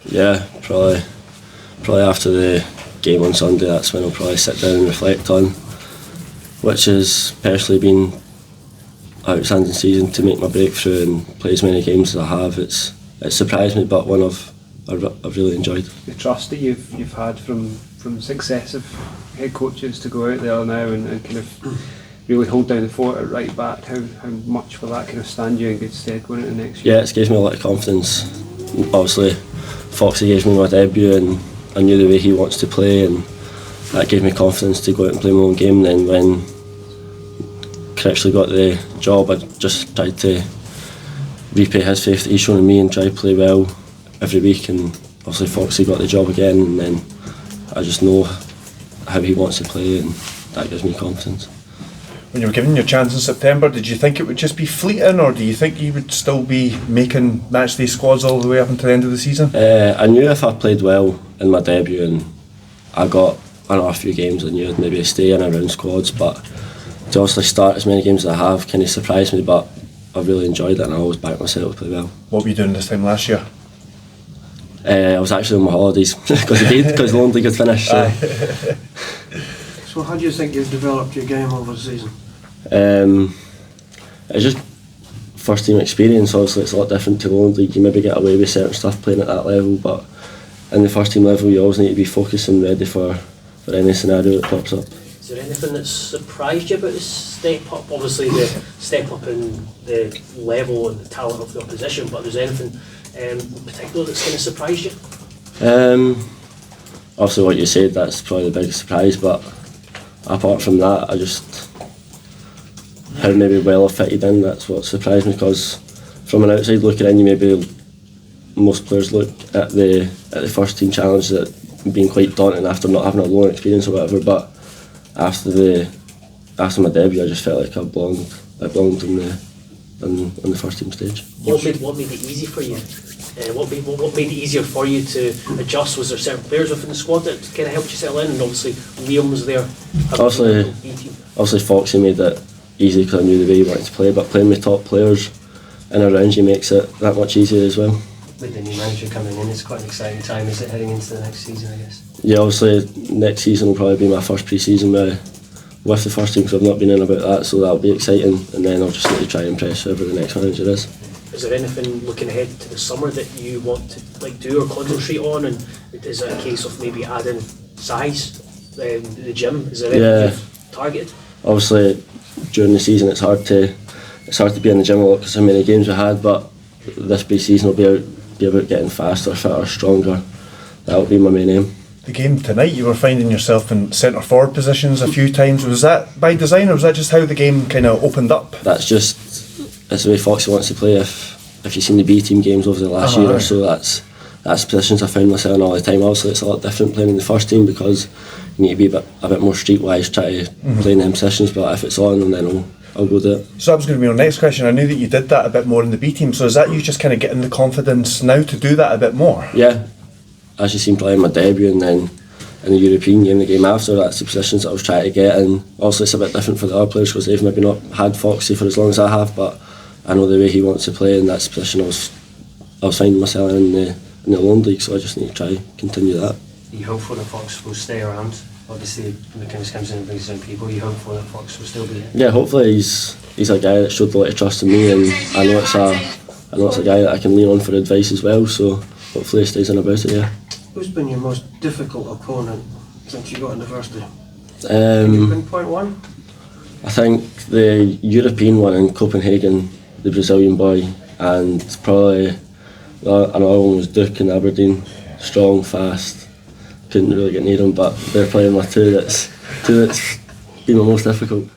Yeah, probably after the game on Sunday, that's when I'll probably sit down and reflect on, which has personally been an outstanding season to make my breakthrough and play as many games as I have. It's surprised me, but one I've really enjoyed. The trust that you've had from successive head coaches to go out there now and kind of really hold down the fort at right back, how much will that kind of stand you in good stead going into next year? Yeah, it's given me a lot of confidence. Obviously, Foxy gave me my debut and I knew the way he wants to play, and that gave me confidence to go out and play my own game. Then when Critchley got the job, I just tried to repay his faith that he's shown in me and try to play well every week, and obviously Foxy got the job again, and then I just know how he wants to play, and that gives me confidence. When you were given your chance in September, did you think it would just be fleeting, or do you think you would still be making matchday squads all the way up until the end of the season? I knew if I played well in my debut and I got another few games, I knew I'd maybe stay in around squads, but to obviously start as many games as I have kind of surprised me, but I've really enjoyed it and I always back myself to play well. What were you doing this time last year? I was actually on my holidays because the London League had finished. So how do you think you've developed your game over the season? It's just first team experience. Obviously it's a lot different to the London League. You maybe get away with certain stuff playing at that level, but in the first team level you always need to be focused and ready for any scenario that pops up. Is there anything that's surprised you about the step up? Obviously the step up in the level and the talent of the opposition, but is there anything in particular that's kind of surprised you? Obviously what you said, that's probably the biggest surprise, but apart from that, I just how maybe well I fitted in, that's what surprised me, because from an outside looking in, you maybe most players look at the first team challenge that being quite daunting after not having a loan experience or whatever, but after my debut I just felt like I belonged on the first team stage. What made it easy for you? What made it easier for you to adjust? Was there certain players within the squad that kind of helped you settle in? And obviously Liam was there. Obviously Foxy made it easy because I knew the way he wanted to play, but playing with top players in around you makes it that much easier as well. With the new manager coming in, it's quite an exciting time, is it, heading into the next season, I guess? Yeah, obviously next season will probably be my first pre-season with the first team, because I've not been in about that, so that'll be exciting, and then I'll just need to try and impress whoever the next manager is. Is there anything looking ahead to the summer that you want to do or concentrate on, and is it a case of maybe adding size, the gym? Is there anything you've targeted? Obviously during the season it's hard to be in the gym a lot because of how many games we had, but this pre-season will be about getting faster, fitter, stronger. That'll be my main aim. The game tonight, you were finding yourself in centre forward positions a few times. Was that by design, or was that just how the game kind of opened up? That's the way Foxy wants to play. If you've seen the B team games over the last year or so, that's positions I found myself in all the time. Obviously it's a lot different playing in the first team because you need to be a bit more streetwise, try to play in them positions, but if it's on then I'll go do it. So that was going to be my next question. I knew that you did that a bit more in the B team, so is that you just kind of getting the confidence now to do that a bit more? Yeah, as you seen playing my debut and then in the European game, the game after, that's the positions that I was trying to get, and also it's a bit different for the other players because they've maybe not had Foxy for as long as I have, but I know the way he wants to play, and that's the position I was finding myself in the London League, so I just need to try and continue that. You hope for the Fox will stay around? Obviously McKinnis comes in and brings in people, you hope for the Fox will still be there? Yeah, hopefully he's a guy that showed a lot of trust in me, and I know it's a guy that I can lean on for advice as well, so hopefully he stays in about it, yeah. Who's been your most difficult opponent since you got into first team? Can you pinpoint one? I think the European one in Copenhagen, the Brazilian boy, and probably another one was Duke in Aberdeen. Strong, fast, couldn't really get near him, but they're probably my two that's been my most difficult.